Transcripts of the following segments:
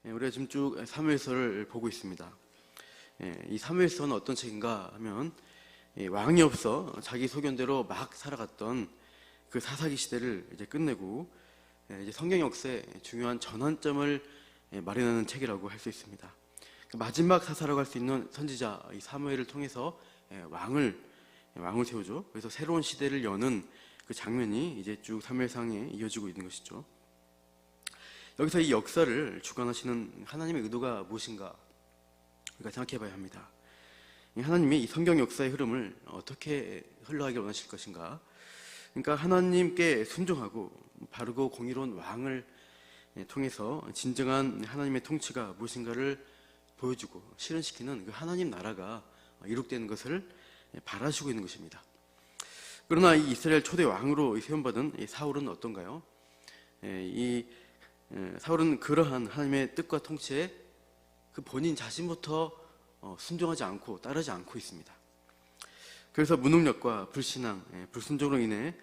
우리가 지금 쭉 사무엘서를 보고 있습니다. 이 사무엘서는 어떤 책인가 하면 왕이 없어 자기 소견대로 막 살아갔던 그 사사기 시대를 이제 끝내고 이제 성경 역사의 중요한 전환점을 마련하는 책이라고 할 수 있습니다. 마지막 사사라고 할 수 있는 선지자 이 사무엘을 통해서 왕을 세우죠. 그래서 새로운 시대를 여는 그 장면이 이제 쭉 사무엘상에 이어지고 있는 것이죠. 여기서 이 역사를 주관하시는 하나님의 의도가 무엇인가 우리가 생각해 봐야 합니다. 하나님이 이 성경 역사의 흐름을 어떻게 흘러가길 원하실 것인가. 그러니까 하나님께 순종하고 바르고 공의로운 왕을 통해서 진정한 하나님의 통치가 무엇인가를 보여주고 실현시키는 그 하나님 나라가 이룩되는 것을 바라시고 있는 것입니다. 그러나 이 이스라엘 초대 왕으로 세움받은 이 사울은 어떤가요? 사울은 그러한 하나님의 뜻과 통치에 그 본인 자신부터 순종하지 않고 따르지 않고 있습니다. 그래서 무능력과 불신앙, 불순종으로 인해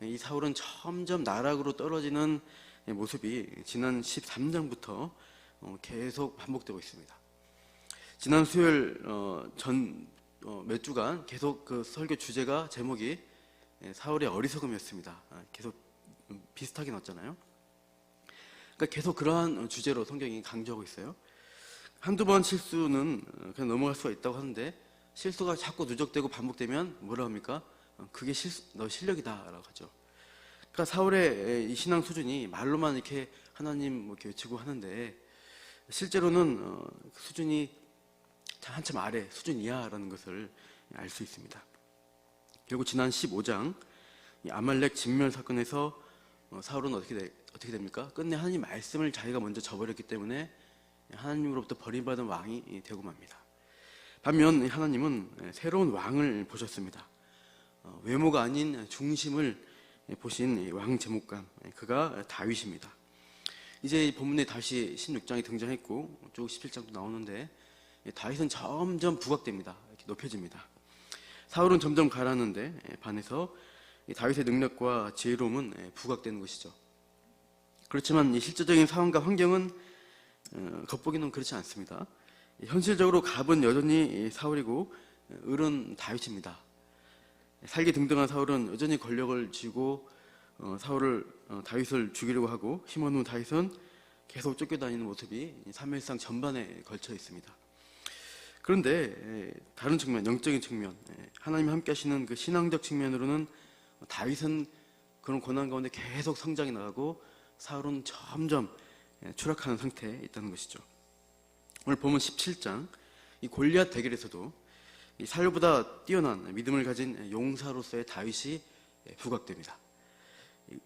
이 사울은 점점 나락으로 떨어지는 모습이 지난 13장부터 계속 반복되고 있습니다. 지난 수요일 몇 주간 계속 그 설교 주제가 제목이 사울의 어리석음이었습니다. 계속 비슷하게 나왔잖아요. 그러니까 계속 그러한 주제로 성경이 강조하고 있어요. 한두 번 실수는 그냥 넘어갈 수가 있다고 하는데 실수가 자꾸 누적되고 반복되면 뭐라 합니까? 그게 너 실력이다 라고 하죠. 그러니까 사울의 이 신앙 수준이 말로만 이렇게 하나님 이렇게 외치고 하는데 실제로는 수준이 한참 아래 수준 이하라는 것을 알 수 있습니다. 그리고 지난 15장 이 아말렉 진멸 사건에서 사울은 어떻게 됩니까? 끝내 하나님 말씀을 자기가 먼저 저버렸기 때문에 하나님으로부터 버림받은 왕이 되고 맙니다. 반면 하나님은 새로운 왕을 보셨습니다. 외모가 아닌 중심을 보신 왕 제목감, 그가 다윗입니다. 이제 본문에 다시 16장이 등장했고 쭉 17장도 나오는데 다윗은 점점 부각됩니다. 이렇게 높여집니다. 사울은 점점 가라앉는데 반해서 다윗의 능력과 지혜로움은 부각되는 것이죠. 그렇지만 이 실제적인 상황과 환경은 겉보기는 그렇지 않습니다. 현실적으로 갑은 여전히 사울이고 을은 다윗입니다. 살기 등등한 사울은 여전히 권력을 쥐고 다윗을 죽이려고 하고 힘없는 다윗은 계속 쫓겨다니는 모습이 사무엘상 전반에 걸쳐 있습니다. 그런데 다른 측면, 영적인 측면, 하나님이 함께 하시는 그 신앙적 측면으로는 다윗은 그런 고난 가운데 계속 성장해 나가고 사울은 점점 추락하는 상태에 있다는 것이죠. 오늘 보면 17장 이 골리앗 대결에서도 이 사울보다 뛰어난 믿음을 가진 용사로서의 다윗이 부각됩니다.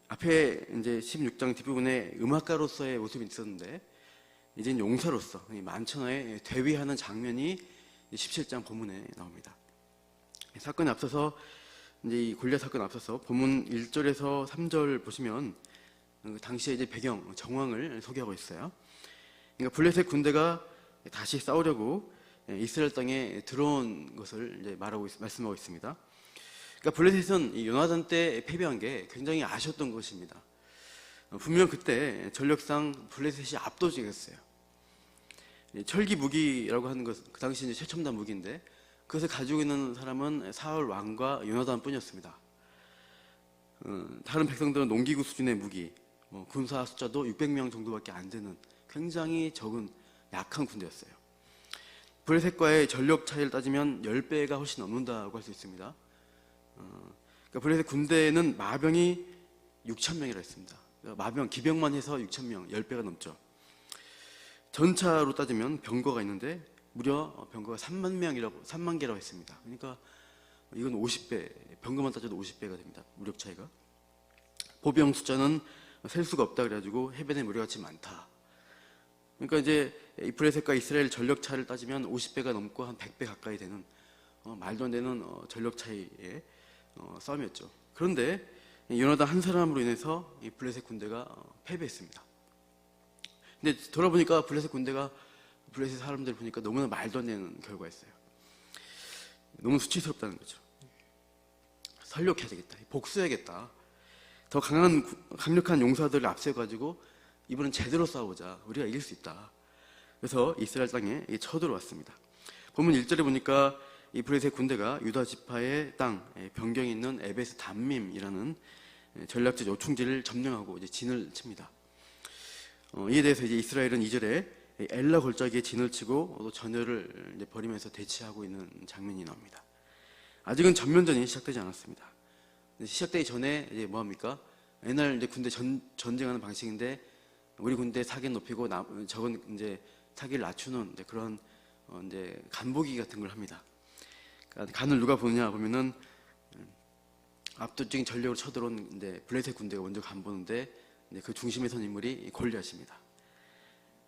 앞에 이제 16장 뒷부분에 음악가로서의 모습이 있었는데 이제는 용사로서 만천하에 대위하는 장면이 17장 본문에 나옵니다. 사건에 앞서서 이제 이 골리앗 사건에 앞서서 본문 1절에서 3절 보시면 당시의 이제 배경 정황을 소개하고 있어요. 그러니까 블레셋 군대가 다시 싸우려고 이스라엘 땅에 들어온 것을 이제 말씀하고 있습니다. 그러니까 블레셋은 요나단 때 패배한 게 굉장히 아쉬웠던 것입니다. 분명 그때 전력상 블레셋이 압도적이었어요. 철기 무기라고 하는 것, 그 당시 이제 최첨단 무기인데 그것을 가지고 있는 사람은 사울 왕과 요나단 뿐이었습니다. 다른 백성들은 농기구 수준의 무기, 군사 숫자도 600명 정도밖에 안 되는 굉장히 적은 약한 군대였어요. 블레셋과의 전력 차이를 따지면 10배가 훨씬 넘는다고 할 수 있습니다. 그러니까 블레셋 군대는 마병이 6,000명이라 했습니다. 마병, 기병만 해서 6,000명, 10배가 넘죠. 전차로 따지면 병거가 있는데 무려 병거가 3만 개라고 했습니다. 그러니까 이건 50배, 병거만 따져도 50배가 됩니다. 무력 차이가. 보병 숫자는 셀 수가 없다 그래가지고 해변의 무료같이 많다. 그러니까 이제 이 블레셋과 이스라엘 전력 차를 따지면 50배가 넘고 한 100배 가까이 되는 말도 안 되는 전력 차이의 싸움이었죠. 그런데 요나단 한 사람으로 인해서 이 블레셋 군대가 패배했습니다. 근데 돌아보니까 블레셋 사람들 보니까 너무나 말도 안 되는 결과였어요. 너무 수치스럽다는 거죠. 설욕해야 되겠다, 복수해야겠다, 더 강력한 용사들을 앞세워가지고 이번엔 제대로 싸우자, 우리가 이길 수 있다. 그래서 이스라엘 땅에 쳐들어왔습니다. 본문 1절에 보니까 이 블레셋 군대가 유다 지파의 땅 변경에 있는 에베스 담밈이라는 전략적 요충지를 점령하고 이제 진을 칩니다. 이에 대해서 이제 이스라엘은 2절에 엘라 골짜기에 진을 치고 또 전열을 이제 벌이면서 대치하고 있는 장면이 나옵니다. 아직은 전면전이 시작되지 않았습니다. 시작되기 전에 이제 뭐 합니까? 옛날 이제 군대 전쟁하는 방식인데 우리 군대 사기를 높이고 적은 이제 사기를 낮추는 이제 그런 이제 간보기 같은 걸 합니다. 그러니까 간을 누가 보느냐 보면은 압도적인 전력으로 쳐들어온 이제 블레셋 군대가 먼저 간 보는데 그 중심에 선 인물이 골리앗입니다.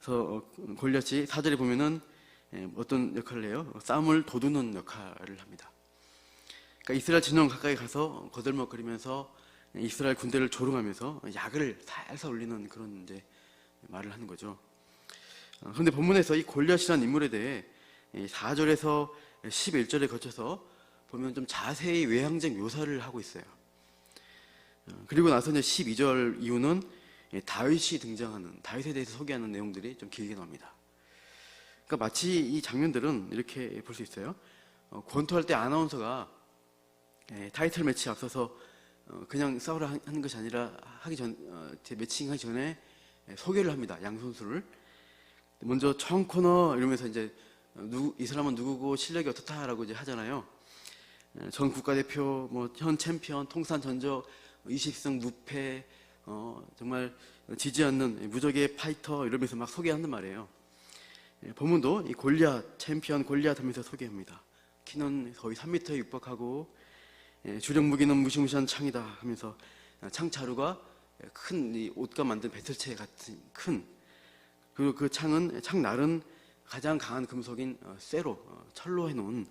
그래서 골리앗이 4절에 보면은 어떤 역할을 해요? 싸움을 도두는 역할을 합니다. 그러니까 이스라엘 진영 가까이 가서 거들먹거리면서 이스라엘 군대를 조롱하면서 약을 살살 올리는 그런 이제 말을 하는 거죠. 그런데 본문에서 이 골리앗이라는 인물에 대해 4절에서 11절에 거쳐서 보면 좀 자세히 외향적 묘사를 하고 있어요. 그리고 나서 이제 12절 이후는 다윗이 등장하는, 다윗에 대해서 소개하는 내용들이 좀 길게 나옵니다. 그러니까 마치 이 장면들은 이렇게 볼 수 있어요. 권투할 때 아나운서가 타이틀 매치에 앞서서 그냥 싸우라 하는 것이 아니라 매칭 하기 전에 소개를 합니다. 양 선수를. 먼저 청 코너 이러면서 이제 이 사람은 누구고 실력이 어떻다라고 이제 하잖아요. 전 국가대표, 뭐 현 챔피언, 통산 전적, 20승 무패, 정말 지지 않는 무적의 파이터 이러면서 막 소개한단 말이에요. 본문도 이 골리앗, 챔피언 골리앗 하면서 소개합니다. 키는 거의 3m에 육박하고 주력 무기는 무시무시한 창이다 하면서 창자루가 큰 이 옷과 만든 배틀체 같은 큰, 그리고 그 창날은 가장 강한 금속인 쇠로 철로 해놓은,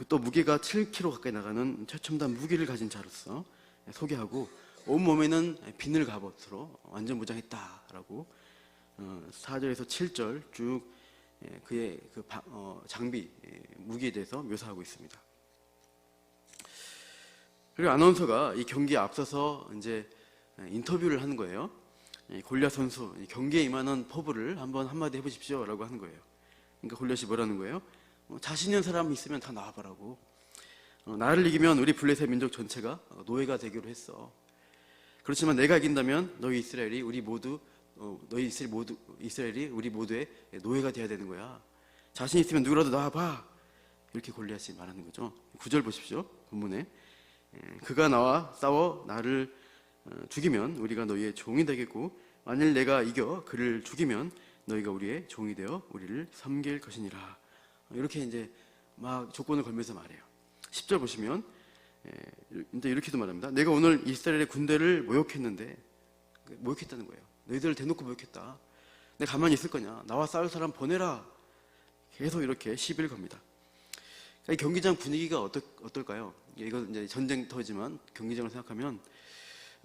또 무게가 7kg 가까이 나가는 최첨단 무기를 가진 자로서 소개하고, 온몸에는 비늘 갑옷으로 완전 무장했다라고 4절에서 7절 쭉 그의 장비, 무기에 대해서 묘사하고 있습니다. 그리고 아나운서가 이 경기에 앞서서 이제 인터뷰를 하는 거예요. 골리앗 선수, 경기에 임하는 포부를 한마디 해보십시오 라고 하는 거예요. 그러니까 골리앗이 뭐라는 거예요? 자신 있는 사람 있으면 다 나와보라고. 나를 이기면 우리 블레셋 민족 전체가 노예가 되기로 했어. 그렇지만 내가 이긴다면 너희 이스라엘이 우리 모두의 노예가 되어야 되는 거야. 자신 있으면 누구라도 나와봐. 이렇게 골리앗이 말하는 거죠. 9절 보십시오. 본문에 그가 나와 싸워 나를 죽이면 우리가 너희의 종이 되겠고, 만일 내가 이겨 그를 죽이면 너희가 우리의 종이 되어 우리를 섬길 것이니라. 이렇게 이제 막 조건을 걸면서 말해요. 10절 보시면 이제 이렇게도 말합니다. 내가 오늘 이스라엘의 군대를 모욕했는데, 모욕했다는 거예요. 너희들을 대놓고 모욕했다. 내가 가만히 있을 거냐? 나와 싸울 사람 보내라. 계속 이렇게 시비를 겁니다. 이 경기장 분위기가 어떨까요? 이거 이제 전쟁터지만 경기장을 생각하면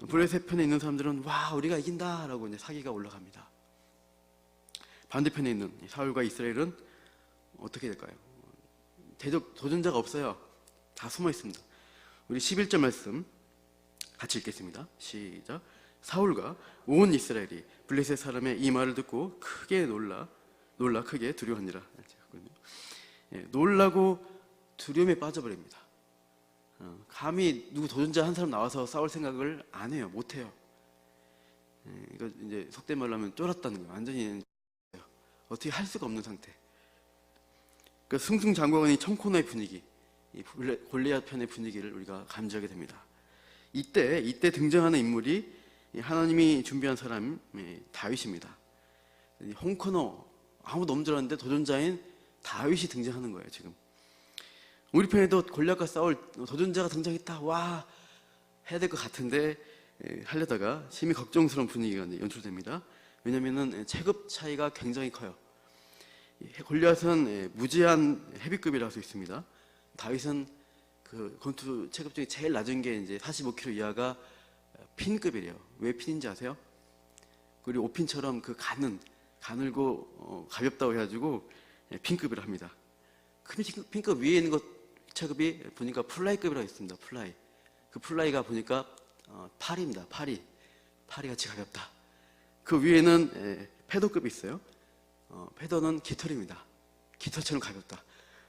블레셋 편에 있는 사람들은 와, 우리가 이긴다라고 이제 사기가 올라갑니다. 반대편에 있는 사울과 이스라엘은 어떻게 될까요? 대적 도전자가 없어요. 다 숨어 있습니다. 우리 11절 말씀 같이 읽겠습니다. 시작. 사울과 온 이스라엘이 블레셋 사람의 이 말을 듣고 크게 놀라 크게 두려워하니라. 놀라고 두려움에 빠져버립니다. 감히 누구 도전자 한 사람 나와서 싸울 생각을 안 해요. 못 해요. 이거 이제 속된 말로 하면 쫄았다는 거예요. 완전히 어떻게 할 수가 없는 상태. 그 승승장구하는 청코너의 분위기, 이 골리앗 편의 분위기를 우리가 감지하게 됩니다. 이때 등장하는 인물이 하나님이 준비한 사람 다윗입니다. 홍코너 아무도 없는 줄 알았는데 도전자인 다윗이 등장하는 거예요. 지금 우리 편에도 골리앗과 싸울 도전자가 등장했다, 와 해야 될 것 같은데 하려다가 심히 걱정스러운 분위기가 연출됩니다. 왜냐하면 체급 차이가 굉장히 커요. 골리앗은 무제한 헤비급이라고 할 수 있습니다. 다윗은 그 권투 체급 중에 제일 낮은 게 이제 45kg 이하가 핀급이래요. 왜 핀인지 아세요? 그리고 오핀처럼 그 가늘고 가볍다고 해가지고 핀급이라 합니다. 그 핀급 위에 있는 것 체급이 보니까 플라이급이라고 있습니다. 플라이. 그 플라이가 보니까 파리입니다. 파리 같이 가볍다. 그 위에는 패도급이 있어요. 패던은 깃털입니다. 깃털처럼 가볍다.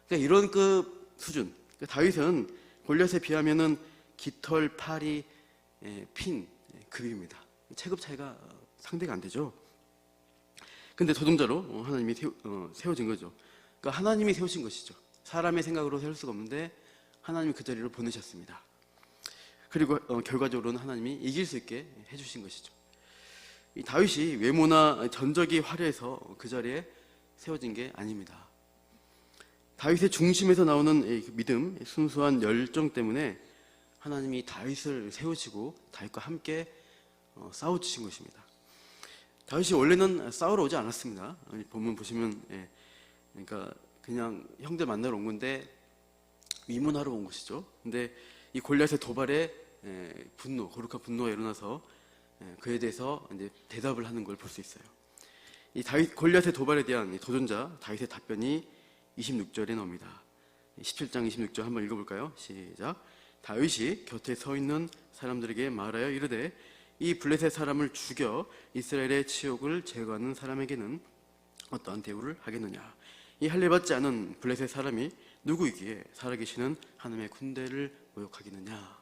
그러니까 이런 급 수준. 그러니까 다윗은 골리앗에 비하면은 깃털, 파리, 핀 급입니다. 체급 차이가 상대가 안 되죠. 근데 도전자로 하나님이 세워진 거죠. 그러니까 하나님이 세우신 것이죠. 사람의 생각으로 세울 수가 없는데 하나님이 그 자리로 보내셨습니다. 그리고 결과적으로는 하나님이 이길 수 있게 해주신 것이죠. 이 다윗이 외모나 전적이 화려해서 그 자리에 세워진 게 아닙니다. 다윗의 중심에서 나오는 믿음, 순수한 열정 때문에 하나님이 다윗을 세우시고 다윗과 함께 싸워주신 것입니다. 다윗이 원래는 싸우러 오지 않았습니다. 본문 보시면 그러니까 그냥 형들 만나러 온 건데 위문하러 온 것이죠. 근데 이 골리앗의 도발에 분노, 거룩한 분노가 일어나서 그에 대해서 이제 대답을 하는 걸 볼 수 있어요. 이 다윗 골리앗의 도발에 대한 도전자 다윗의 답변이 26절에 나옵니다. 17장 26절 한번 읽어볼까요? 시작. 다윗이 곁에 서 있는 사람들에게 말하여 이르되 이 블레셋 사람을 죽여 이스라엘의 치욕을 제거하는 사람에게는 어떠한 대우를 하겠느냐. 이 할례받지 않은 블레셋 사람이 누구이기에 살아계시는 하나님의 군대를 모욕하겠느냐.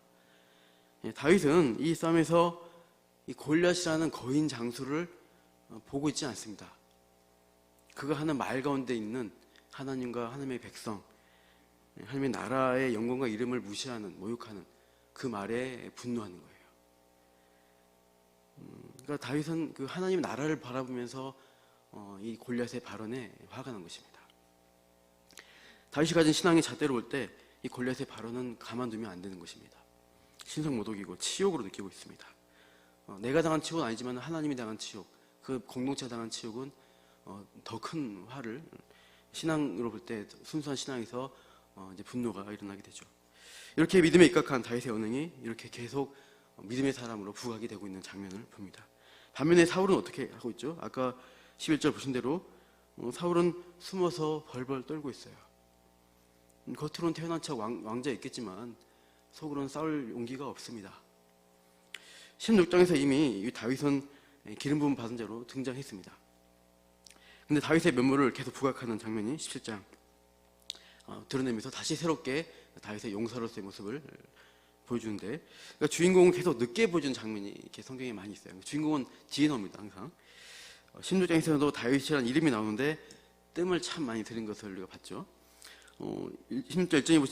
다윗은 이 싸움에서 이 골리앗이라는 거인 장수를 보고 있지 않습니다. 그가 하는 말 가운데 있는 하나님과 하나님의 백성, 하나님의 나라의 영광과 이름을 무시하는, 모욕하는 그 말에 분노하는 거예요. 그러니까 다윗은 그 하나님 나라를 바라보면서 이 골리앗의 발언에 화가 난 것입니다. 다윗이 가진 신앙이 잣대로 올 때 이 골리앗의 발언은 가만두면 안 되는 것입니다. 신성모독이고 치욕으로 느끼고 있습니다. 내가 당한 치욕은 아니지만 하나님이 당한 치욕, 그 공동체가 당한 치욕은 더 큰 화를, 신앙으로 볼 때 순수한 신앙에서 이제 분노가 일어나게 되죠. 이렇게 믿음에 입각한 다윗의 언행이 이렇게 계속 믿음의 사람으로 부각이 되고 있는 장면을 봅니다. 반면에 사울은 어떻게 하고 있죠? 아까 11절 보신 대로 사울은 숨어서 벌벌 떨고 있어요. 겉으로는 태어난 척 왕자 있겠지만 속으로는 싸울 용기가 없습니다. 16장에서 이미 다윗은 기름 부음 받은 자로 등장했습니다. 근데 다윗의 면모를 계속 부각하는 장면이 17장 드러내면서 다시 새롭게 다윗의 용사로서의 모습을 보여주는데, 그러니까 주인공은 계속 늦게 보여주는 장면이 이렇게 성경에 많이 있어요. 주인공은 뒤에 나옵니다. 항상 16장에서도 다윗이라는 이름이 나오는데 뜸을 참 많이 들인 것을 우리가 봤죠. 16장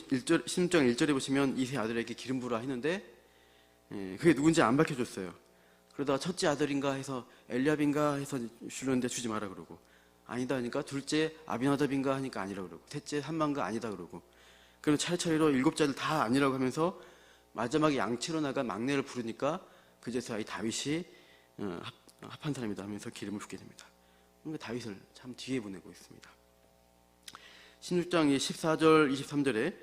1절에 보시면 이세 아들에게 기름 부으라 했는데 그게 누군지 안 밝혀줬어요. 그러다가 첫째 아들인가 해서 엘리압인가 해서 주려는데 주지 마라 그러고, 아니다 하니까 둘째 아비나답인가 하니까 아니라 그러고, 셋째 삼만가 아니다 그러고, 그럼 차례차례로 7자들 다 아니라고 하면서 마지막에 양치로 나간 막내를 부르니까 그제서야 이 다윗이 합한 사람이다 하면서 기름을 붓게 됩니다. 그러니까 다윗을 참 뒤에 보내고 있습니다. 16장 14절 23절에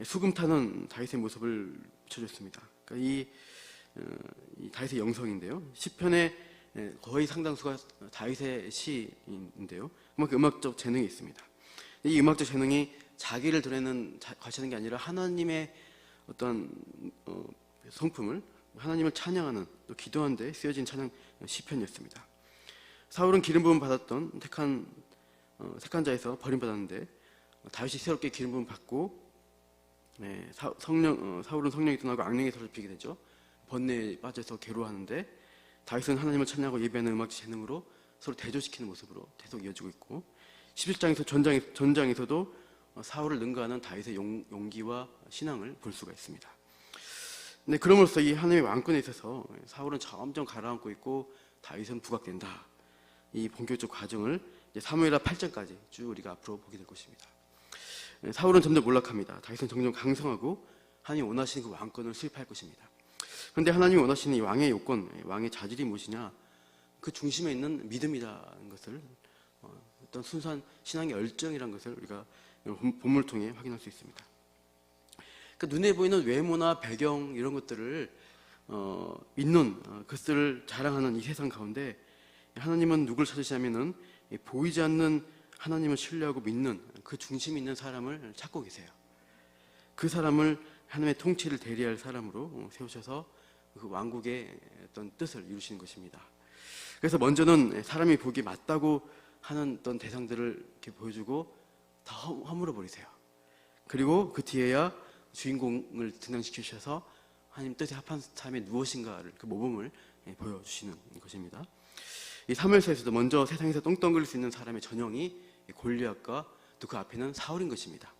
수금 타는 다윗의 모습을 비춰줬습니다. 그러니까 이 다윗의 영성인데요, 시편의 거의 상당수가 다윗의 시인데요, 그만큼 음악적 재능이 있습니다. 이 음악적 재능이 자기를 드러내는 과시하는 게 아니라 하나님의 어떤 성품을, 하나님을 찬양하는, 또 기도하는 데 쓰여진 찬양 시편이었습니다. 사울은 기름 부음 받았던 택한 자에서 버림받았는데 다윗이 새롭게 기름 부음 받고 사울은 성령이 떠나고 악령이 더럽히게 되죠. 번뇌에 빠져서 괴로워하는데 다윗은 하나님을 찬양하고 예배하는 음악 재능으로 서로 대조시키는 모습으로 계속 이어지고 있고, 11장에서 전장에서도 사울을 능가하는 다윗의 용기와 신앙을 볼 수가 있습니다. 근데 그럼으로써 이 하나님의 왕권에 있어서 사울은 점점 가라앉고 있고 다윗은 부각된다. 이 본격적 과정을 사무엘하 8장까지 쭉 우리가 앞으로 보게 될 것입니다. 사울은 점점 몰락합니다. 다윗은 점점 강성하고 하나님이 원하시는 그 왕권을 수립할 것입니다. 그런데 하나님이 원하시는 이 왕의 요건, 왕의 자질이 무엇이냐? 그 중심에 있는 믿음이라는 것을, 어떤 순수한 신앙의 열정이라는 것을 우리가 본문을 통해 확인할 수 있습니다. 그러니까 눈에 보이는 외모나 배경 이런 것들을 믿는, 그것을 자랑하는 이 세상 가운데 하나님은 누굴 찾으시냐면은 보이지 않는 하나님을 신뢰하고 믿는 그 중심에 있는 사람을 찾고 계세요. 그 사람을 하나님의 통치를 대리할 사람으로 세우셔서 그 왕국의 어떤 뜻을 이루시는 것입니다. 그래서 먼저는 사람이 보기 맞다고 하는 어떤 대상들을 이렇게 보여주고 다 허물어 버리세요. 그리고 그 뒤에야 주인공을 등장시키셔서 하나님 뜻에 합한 삶이 무엇인가를 그 모범을 보여주시는 것입니다. 이 사무엘서에서도 먼저 세상에서 똥덩그릴 수 있는 사람의 전형이 골리앗과 또 그 앞에는 사울인 것입니다.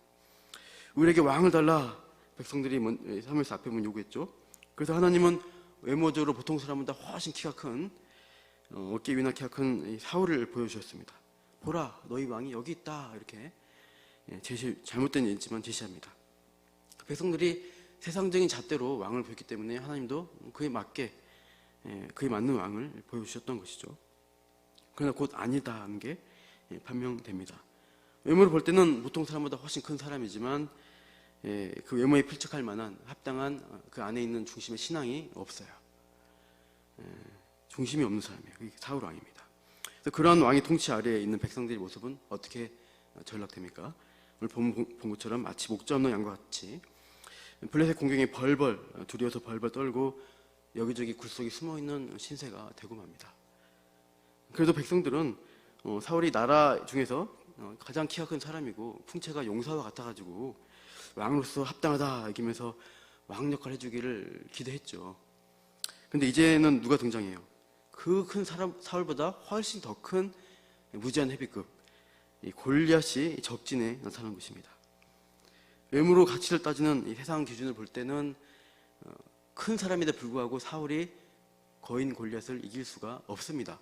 우리에게 왕을 달라 백성들이 사무엘서 앞에 요구했죠. 그래서 하나님은 외모적으로 보통 사람보다 훨씬 키가 큰 어깨 위나 키가 큰 사울을 보여주셨습니다. 보라, 너희 왕이 여기 있다. 이렇게 잘못된 얘기지만 제시합니다. 백성들이 세상적인 잣대로 왕을 보였기 때문에 하나님도 그에 맞게 그에 맞는 왕을 보여주셨던 것이죠. 그러나 곧 아니다 하는 게 판명됩니다. 외모로 볼 때는 보통 사람보다 훨씬 큰 사람이지만 그 외모에 필적할 만한 합당한 그 안에 있는 중심의 신앙이 없어요. 중심이 없는 사람이에요. 그게 사울 왕입니다. 그래서 그러한 왕의 통치 아래에 있는 백성들의 모습은 어떻게 전락됩니까? 오늘 본 것처럼 마치 목자 없는 양과 같이 블레셋 공경에 벌벌 두려워서 벌벌 떨고 여기저기 굴속에 숨어있는 신세가 되고 맙니다. 그래도 백성들은 사울이 나라 중에서 가장 키가 큰 사람이고 풍채가 용사와 같아가지고 왕으로서 합당하다 이기면서 왕 역할을 해주기를 기대했죠. 근데 이제는 누가 등장해요? 그 큰 사람 사울보다 훨씬 더 큰 무지한 헤비급 이 골리앗이 적진에 나타난 것입니다. 외모로 가치를 따지는 이 세상 기준을 볼 때는 큰 사람에도 불구하고 사울이 거인 골리앗을 이길 수가 없습니다.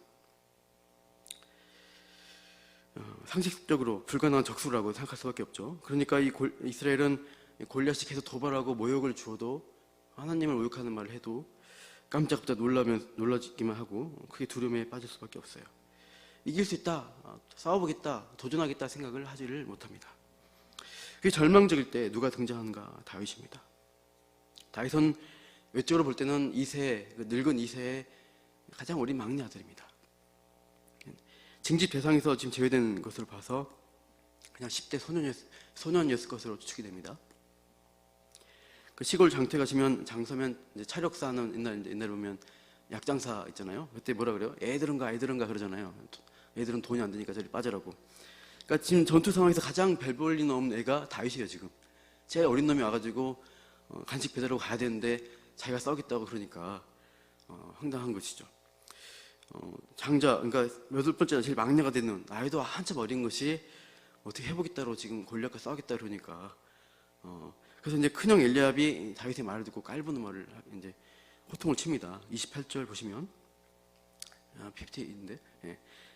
상식적으로 불가능한 적수라고 생각할 수밖에 없죠. 그러니까 이스라엘은 골리앗이 계속 도발하고 모욕을 주어도 하나님을 모욕하는 말을 해도 깜짝깜짝 놀라기만 하고 크게 두려움에 빠질 수밖에 없어요. 이길 수 있다, 싸워보겠다, 도전하겠다 생각을 하지를 못합니다. 그게 절망적일 때 누가 등장하는가? 다윗입니다. 다윗은 외적으로 볼 때는 늙은 2세의 가장 어린 막내 아들입니다. 징집 대상에서 지금 제외된 것을 봐서 그냥 10대 소년이었을 것으로 추측이 됩니다. 그 시골 장터 가시면 장서면 이제 차력사 하는 옛날에 보면 약장사 있잖아요. 그때 뭐라 그래요? 애들은가 그러잖아요. 애들은 돈이 안 되니까 저리 빠져라고. 그러니까 지금 전투 상황에서 가장 별 볼일 없는 애가 다윗이에요. 지금 제일 어린 놈이 와가지고 간식 배달하고 가야 되는데 자기가 싸우겠다고 그러니까 황당한 것이죠. 장자, 그러니까 여덟 번째나 제일 막내가 되는 나이도 한참 어린 것이 어떻게 해보겠다고 지금 골리앗과 싸우겠다 그러니까 그래서 이제 큰형 엘리압이 다윗의 말을 듣고 깔보는 말을 이제 호통을 칩니다. 28절 보시면 50인데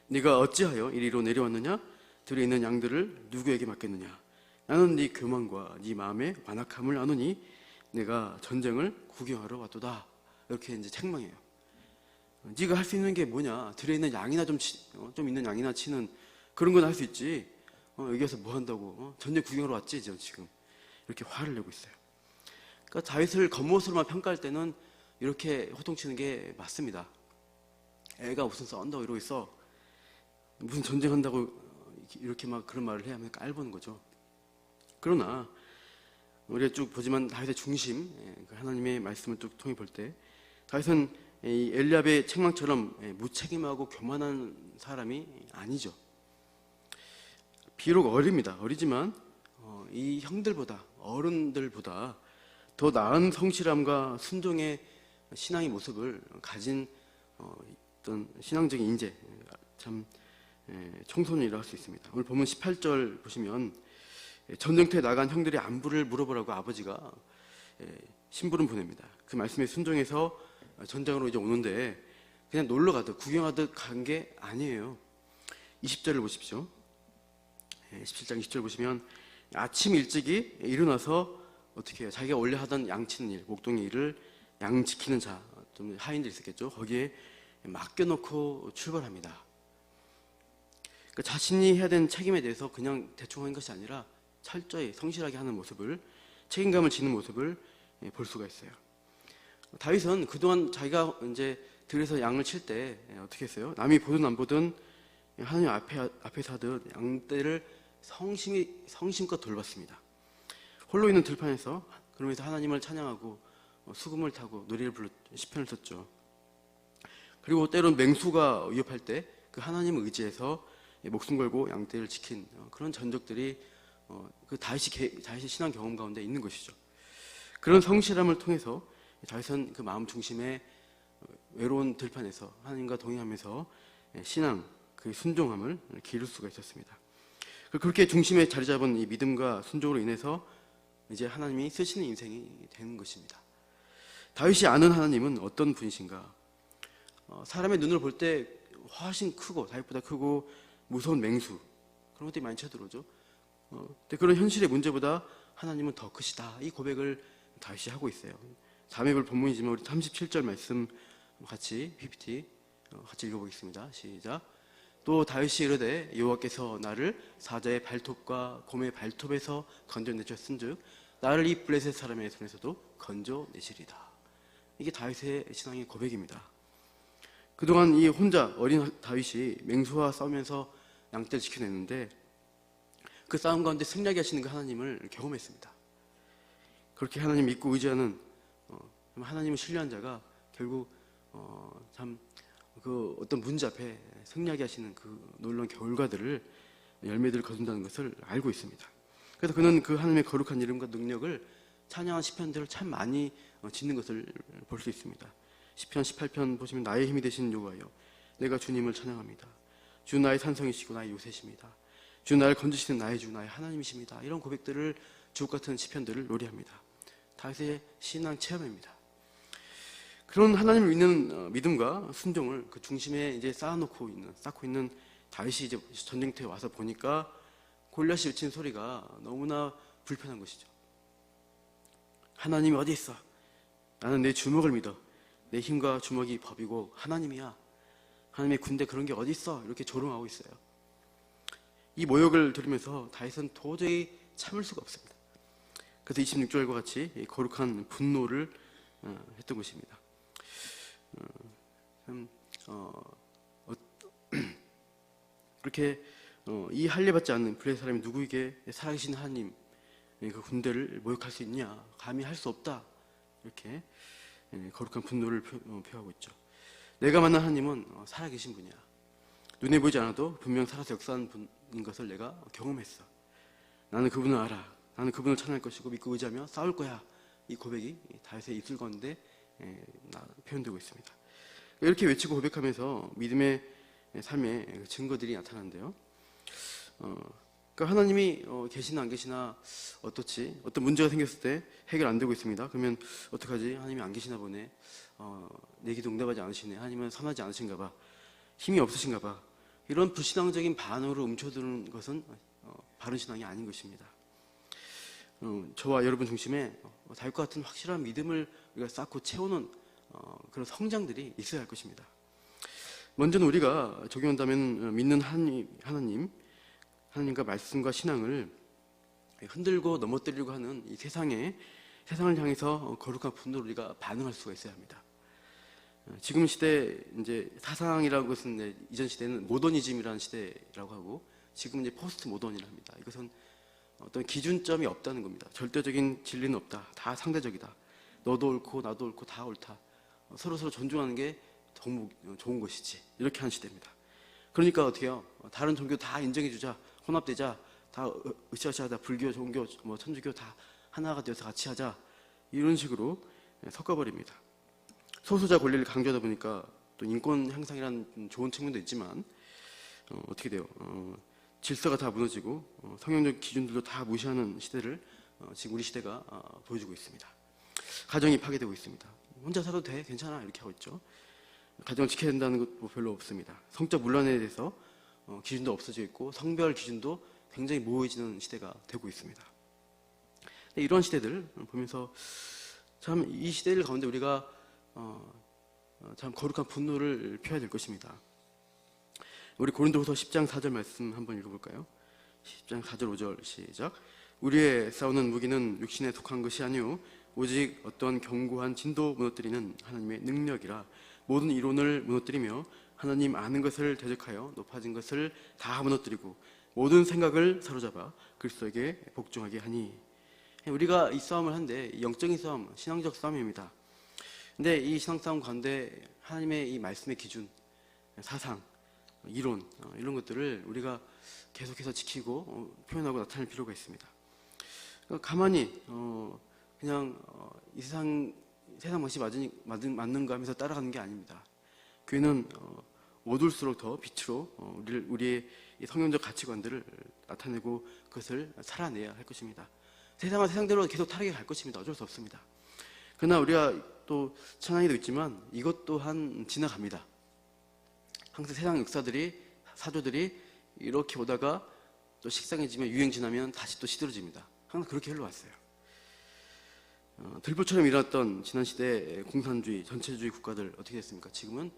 네가 어찌하여 이리로 내려왔느냐? 들에 있는 양들을 누구에게 맡겼느냐? 나는 네 교만과 네 마음의 완악함을 아노니 내가 전쟁을 구경하러 왔도다. 이렇게 이제 책망해요. 네가 할 수 있는 게 뭐냐? 들에 있는 양이나 좀 있는 양이나 치는 그런 건 할 수 있지. 여기 와서 뭐 한다고? 전쟁 구경하러 왔지, 지금. 이렇게 화를 내고 있어요. 그러니까 다윗을 겉모습으로만 평가할 때는 이렇게 호통치는 게 맞습니다. 애가 무슨 싸운다고 이러고 있어. 무슨 전쟁한다고 이렇게 막 그런 말을 해야 하면 깔보는 거죠. 그러나 우리가 쭉 보지만 다윗의 중심, 하나님의 말씀을 쭉 통해 볼 때 다윗은 이 엘리압의 책망처럼 무책임하고 교만한 사람이 아니죠. 비록 어리지만 이 형들보다 어른들보다 더 나은 성실함과 순종의 신앙의 모습을 가진 어떤 신앙적인 인재, 참 청소년이라 할 수 있습니다. 오늘 보면 18절 보시면 전쟁터에 나간 형들의 안부를 물어보라고 아버지가 심부름 보냅니다. 그 말씀에 순종해서 전장으로 이제 오는데 그냥 놀러 가듯 구경하듯 간 게 아니에요. 20절을 보십시오. 17장 20절 보시면 아침 일찍이 일어나서 어떻게 해요? 자기가 원래 하던 양 치는 일, 목동의 일을 양 지키는 자, 좀 하인들 있었겠죠. 거기에 맡겨놓고 출발합니다. 그러니까 자신이 해야 되는 책임에 대해서 그냥 대충 하는 것이 아니라 철저히 성실하게 하는 모습을, 책임감을 지는 모습을 볼 수가 있어요. 다윗은 그동안 자기가 이제 들에서 양을 칠 때 어떻게 했어요? 남이 보든 안 보든 하나님 앞에서 하듯 양떼를 성심껏 돌봤습니다. 홀로 있는 들판에서 그러면서 하나님을 찬양하고 수금을 타고 노래를 불러 시편을 썼죠. 그리고 때론 맹수가 위협할 때 그 하나님을 의지해서 목숨 걸고 양떼를 지킨 그런 전적들이 그 다윗의 신앙 경험 가운데 있는 것이죠. 그런 성실함을 통해서 다윗은 그 마음 중심의 외로운 들판에서 하나님과 동행하면서 신앙, 그 순종함을 기를 수가 있었습니다. 그렇게 중심에 자리 잡은 이 믿음과 순종으로 인해서 이제 하나님이 쓰시는 인생이 되는 것입니다. 다윗이 아는 하나님은 어떤 분이신가? 사람의 눈으로 볼 때 훨씬 크고 다윗보다 크고 무서운 맹수, 그런 것들이 많이 쳐들어오죠. 근데 그런 현실의 문제보다 하나님은 더 크시다, 이 고백을 다윗이 하고 있어요. 자매볼 본문이지만 우리 37절 말씀 같이 PPT 같이 읽어보겠습니다. 시작. 또 다윗이 이르되 여호와께서 나를 사자의 발톱과 곰의 발톱에서 건져내셨은즉 나를 이 블레셋 사람의 손에서도 건져내시리다. 이게 다윗의 신앙의 고백입니다. 그동안 이 혼자 어린 다윗이 맹수와 싸우면서 양떼를 지켜냈는데 그 싸움 가운데 승리하게 하시는 그 하나님을 경험했습니다. 그렇게 하나님 믿고 의지하는 하나님을 신뢰한 자가 결국 참 그 어떤 문제 앞에 승리하게 하시는 그 놀라운 결과들을 열매들을 거둔다는 것을 알고 있습니다. 그래서 그는 그 하나님의 거룩한 이름과 능력을 찬양한 시편들을 참 많이 짓는 것을 볼 수 있습니다. 시편 18편 보시면 나의 힘이 되신 여호와여 내가 주님을 찬양합니다. 주 나의 산성이시고 나의 요새십니다. 주 나를 건지시는 나의 주 나의 하나님이십니다. 이런 고백들을 주옥 같은 시편들을 노래합니다. 다윗의 신앙 체험입니다. 그런 하나님을 믿는 믿음과 순종을 그 중심에 이제 쌓고 있는 다윗이 이제 전쟁터에 와서 보니까 골리앗이 외친 소리가 너무나 불편한 것이죠. 하나님이 어디 있어? 나는 내 주먹을 믿어. 내 힘과 주먹이 법이고 하나님이야. 하나님의 군대 그런 게 어디 있어? 이렇게 조롱하고 있어요. 이 모욕을 들으면서 다윗은 도저히 참을 수가 없습니다. 그래서 26절과 같이 거룩한 분노를 했던 것입니다. 그렇게 이 할례받지 않는 블레셋 사람이 누구에게 살아계신 하나님 그 군대를 모욕할 수 있냐? 감히 할 수 없다. 이렇게 거룩한 분노를 표하고 있죠. 내가 만난 하나님은 살아계신 분이야. 눈에 보이지 않아도 분명 살아서 역사한 분인 것을 내가 경험했어. 나는 그분을 알아. 나는 그분을 찬양할 것이고 믿고 의지하며 싸울 거야. 이 고백이 다윗의 입술 가운데 표현되고 있습니다. 이렇게 외치고 고백하면서 믿음의 삶의 증거들이 나타나는데요. 그러니까 하나님이 계시나 안 계시나 어떻지? 어떤 문제가 생겼을 때 해결 안 되고 있습니다. 그러면 어떡하지? 하나님이 안 계시나 보네. 내 기도 응답하지 않으시네. 하나님은 선하지 않으신가 봐. 힘이 없으신가 봐. 이런 불신앙적인 반응으로 움켜드는 것은 바른 신앙이 아닌 것입니다. 저와 여러분 중심에 다윗과 같은 확실한 믿음을 우리가 쌓고 채우는 그런 성장들이 있어야 할 것입니다. 먼저는 우리가 적용한다면 믿는 하나님과 말씀과 신앙을 흔들고 넘어뜨리려고 하는 이 세상을 향해서 거룩한 분노로 우리가 반응할 수가 있어야 합니다. 지금 시대 이제 사상이라는 것은 이전 시대는 모더니즘이라는 시대라고 하고 지금 이제 포스트 모던이라 합니다. 이것은 어떤 기준점이 없다는 겁니다. 절대적인 진리는 없다. 다 상대적이다. 너도 옳고 나도 옳고 다 옳다. 서로 존중하는 게 너무 좋은 것이지. 이렇게 하는 시대입니다. 그러니까 어떻게 해요? 다른 종교 다 인정해주자. 혼합되자. 다 으쌰으쌰하자. 불교, 종교, 천주교 다 하나가 되어서 같이 하자. 이런 식으로 섞어버립니다. 소수자 권리를 강조하다 보니까 또 인권 향상이라는 좋은 측면도 있지만 어떻게 돼요? 질서가 다 무너지고 성경적 기준들도 다 무시하는 시대를 지금 우리 시대가 보여주고 있습니다. 가정이 파괴되고 있습니다. 혼자 살아도 돼? 괜찮아? 이렇게 하고 있죠. 가정을 지켜야 된다는 것도 별로 없습니다. 성적 문란에 대해서 기준도 없어져 있고 성별 기준도 굉장히 모호해지는 시대가 되고 있습니다. 이런 시대들 보면서 참 이 시대를 가운데 우리가 참 거룩한 분노를 표해야 될 것입니다. 우리 고린도후서 10장 4절 말씀 한번 읽어볼까요? 10장 4절 5절 시작. 우리의 싸우는 무기는 육신에 속한 것이 아니오 오직 어떤 견고한 진도 무너뜨리는 하나님의 능력이라. 모든 이론을 무너뜨리며 하나님 아는 것을 대적하여 높아진 것을 다 무너뜨리고 모든 생각을 사로잡아 그리스도에게 복종하게 하니. 우리가 이 싸움을 하는데 영적인 싸움, 신앙적 싸움입니다. 근데 이 신앙 싸움 가운데 하나님의 이 말씀의 기준, 사상, 이론 이런 것들을 우리가 계속해서 지키고 표현하고 나타낼 필요가 있습니다. 그러니까 가만히 그냥 이 세상 방식이 맞는가 하면서 따라가는 게 아닙니다. 교회는 어둘수록 더 빛으로 우리의 이 성경적 가치관들을 나타내고 그것을 살아내야 할 것입니다. 세상은 세상대로 계속 타락해 갈 것입니다. 어쩔 수 없습니다. 그러나 우리가 또 천황에도 있지만 이것 또한 지나갑니다. 항상 세상 역사들이 사조들이 이렇게 오다가 또 식상해지면 유행 지나면 다시 또 시들어집니다. 항상 그렇게 흘러왔어요. 들보처럼 일어났던 지난 시대 공산주의, 전체주의 국가들 어떻게 됐습니까? 지금은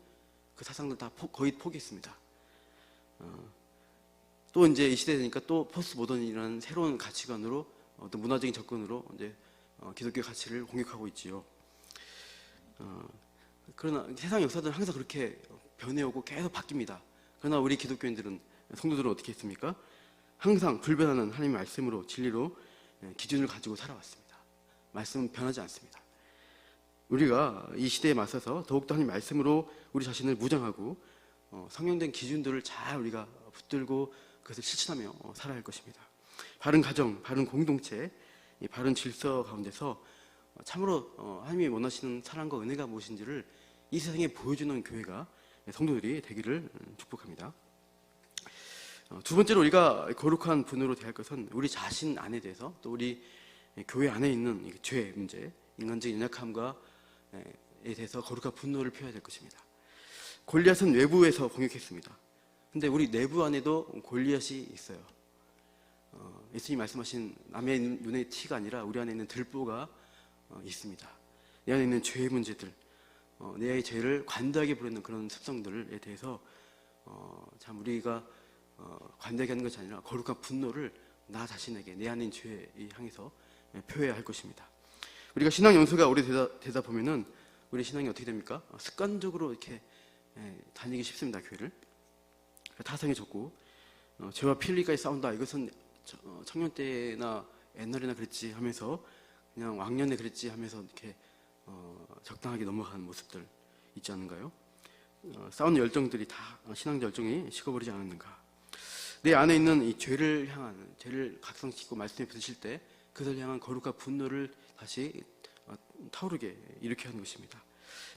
그 사상들 다 거의 포기했습니다. 또 이제 이 시대 되니까 또 포스트 모던이라는 새로운 가치관으로 어떤 문화적인 접근으로 이제 기독교 가치를 공격하고 있지요. 그러나 세상 역사들은 항상 그렇게 변해오고 계속 바뀝니다. 그러나 우리 기독교인들은, 성도들은 어떻게 했습니까? 항상 불변하는 하나님의 말씀으로, 진리로 기준을 가지고 살아왔습니다. 말씀은 변하지 않습니다. 우리가 이 시대에 맞서서 더욱더 하나님 말씀으로 우리 자신을 무장하고 성경된 기준들을 잘 우리가 붙들고 그것을 실천하며 살아야 할 것입니다. 바른 가정, 바른 공동체, 바른 질서 가운데서 참으로 하나님이 원하시는 사랑과 은혜가 무엇인지를 이 세상에 보여주는 교회가, 성도들이 되기를 축복합니다. 두 번째로 우리가 거룩한 분으로 대할 것은 우리 자신 안에 대해서, 또 우리 교회 안에 있는 죄 문제, 인간적인 연약함과에 대해서 거룩한 분노를 표해야 될 것입니다. 골리앗은 외부에서 공격했습니다. 근데 우리 내부 안에도 골리앗이 있어요. 예수님이 말씀하신 남의 눈의 티가 아니라 우리 안에 있는 들보가 있습니다. 내 안에 있는 죄의 문제들, 내 죄를 관대하게 부르는 그런 습성들에 대해서 참 우리가 관대하게 하는 것이 아니라 거룩한 분노를 나 자신에게, 내 안에 있는 죄에 향해서 표해야 할 것입니다. 우리가 신앙 연수가 오래 되다 보면은 우리 신앙이 어떻게 됩니까? 습관적으로 이렇게 다니기 쉽습니다. 교회를 타성이 적고 죄와 피 흘리기까지 싸운다. 이것은 청년 때나 옛날에나 그랬지 하면서, 그냥 왕년에 그랬지 하면서 이렇게 적당하게 넘어가는 모습들 있지 않은가요? 싸우는 열정들이 다 신앙적 열정이 식어버리지 않았는가? 내 안에 있는 이 죄를 각성시키고 말씀에 부딪힐 때 그것을 향한 거룩한 분노를 다시 타오르게 일으켜야 하는 것입니다.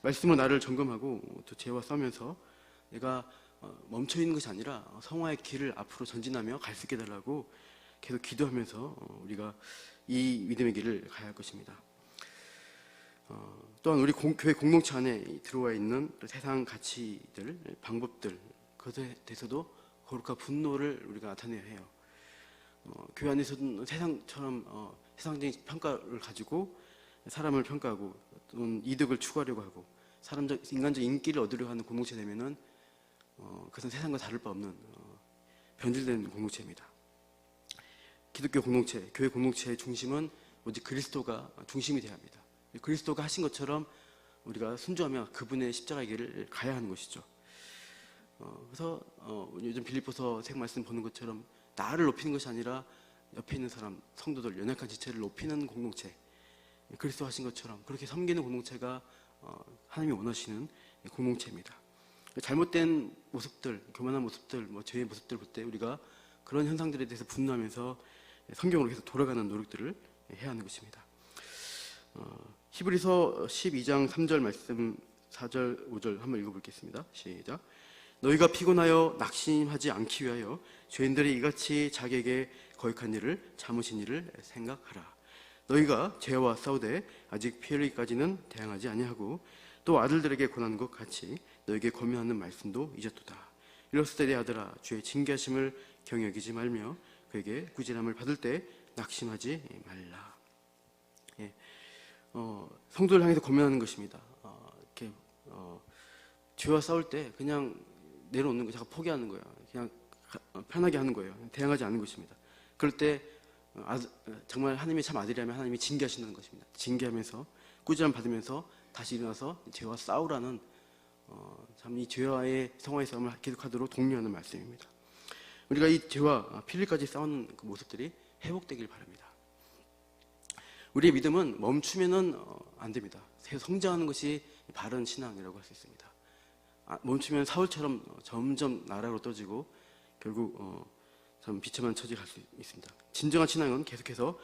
말씀으로 나를 점검하고 또 죄와 싸우면서 내가 멈춰있는 것이 아니라 성화의 길을 앞으로 전진하며 갈 수 있게 해달라고 계속 기도하면서 우리가 이 믿음의 길을 가야 할 것입니다. 또한 우리 교회 공동체 안에 들어와 있는 세상 가치들, 방법들, 그것에 대해서도 거룩한 분노를 우리가 나타내야 해요. 교회 안에서는 세상처럼 세상적인 평가를 가지고 사람을 평가하고 또는 이득을 추구하려고 하고 인간적 인기를 얻으려고 하는 공동체 되면은 그것은 세상과 다를 바 없는 변질된 공동체입니다. 기독교 공동체, 교회 공동체의 중심은 오직 그리스도가 중심이 되어야 합니다. 그리스도가 하신 것처럼 우리가 순종하며 그분의 십자가의 길을 가야 하는 것이죠. 그래서 요즘 빌립보서 책 말씀 보는 것처럼 나를 높이는 것이 아니라 옆에 있는 사람, 성도들, 연약한 지체를 높이는 공동체, 그리스도 하신 것처럼 그렇게 섬기는 공동체가 하나님이 원하시는 공동체입니다. 잘못된 모습들, 교만한 모습들, 죄의 모습들 볼 때 우리가 그런 현상들에 대해서 분노하면서 성경으로 계속 돌아가는 노력들을 해야 하는 것입니다. 히브리서 12장 3절 말씀 4절 5절 한번 읽어보겠습니다. 시작. 너희가 피곤하여 낙심하지 않기 위하여 죄인들이 이같이 자기에게 거역한 일을 참으신 일을 생각하라. 너희가 죄와 싸우되 아직 피 흘리기까지는 대항하지 아니하고 또 아들들에게 권한 것 같이 너에게 권면하는 말씀도 잊었도다. 이랬을 때 내 아들아 주의 징계하심을 경여기지 말며 그에게 꾸지람을 받을 때 낙심하지 말라. 성도를 향해서 권면하는 것입니다. 이렇게 죄와 싸울 때 그냥 내려놓는 거, 잠깐 포기하는 거예요. 그냥 편하게 하는 거예요. 대항하지 않는 것입니다. 그럴 때 정말 하나님의 참 아들이라면 하나님이 징계하신다는 것입니다. 징계하면서 꾸지람 받으면서 다시 일어나서 죄와 싸우라는 참 이 죄와의 성화의 싸움을 계속하도록 독려하는 말씀입니다. 우리가 이 죄와 필리까지 싸우는 그 모습들이 회복되길 바랍니다. 우리의 믿음은 멈추면은 안 됩니다. 성장하는 것이 바른 신앙이라고 할 수 있습니다. 멈추면 사울처럼 점점 나락으로 떠지고 결국 참 비참한 처지에 갈 수 있습니다. 진정한 신앙은 계속해서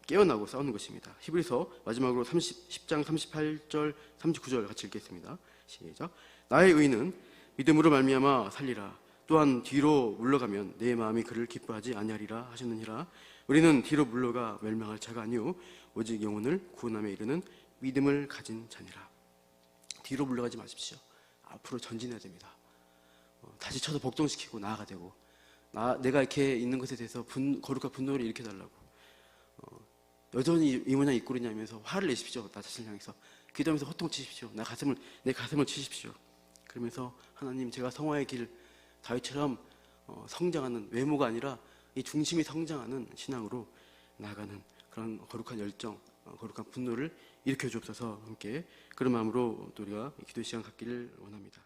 깨어나고 싸우는 것입니다. 히브리서 마지막으로 10장 38절 39절 같이 읽겠습니다. 시작. 나의 의는 믿음으로 말미암아 살리라. 또한 뒤로 물러가면 내 마음이 그를 기뻐하지 아니하리라 하셨느니라. 우리는 뒤로 물러가 멸망할 자가 아니오 오직 영혼을 구원함에 이르는 믿음을 가진 자니라. 뒤로 물러가지 마십시오. 앞으로 전진해야 됩니다. 다시 쳐서 복종시키고 나아가 되고 내가 이렇게 있는 것에 대해서 거룩한 분노를 일으켜달라고 여전히 이 모양 이 꼴이냐 하면서 화를 내십시오. 나 자신을 향해서 기도하면서 호통치십시오. 내 가슴을 치십시오. 그러면서 하나님, 제가 성화의 길 다윗처럼 성장하는, 외모가 아니라 이 중심이 성장하는 신앙으로 나아가는 그런 거룩한 열정, 거룩한 분노를 일으켜 주옵소서. 함께 그런 마음으로 또 우리가 기도 시간 갖기를 원합니다.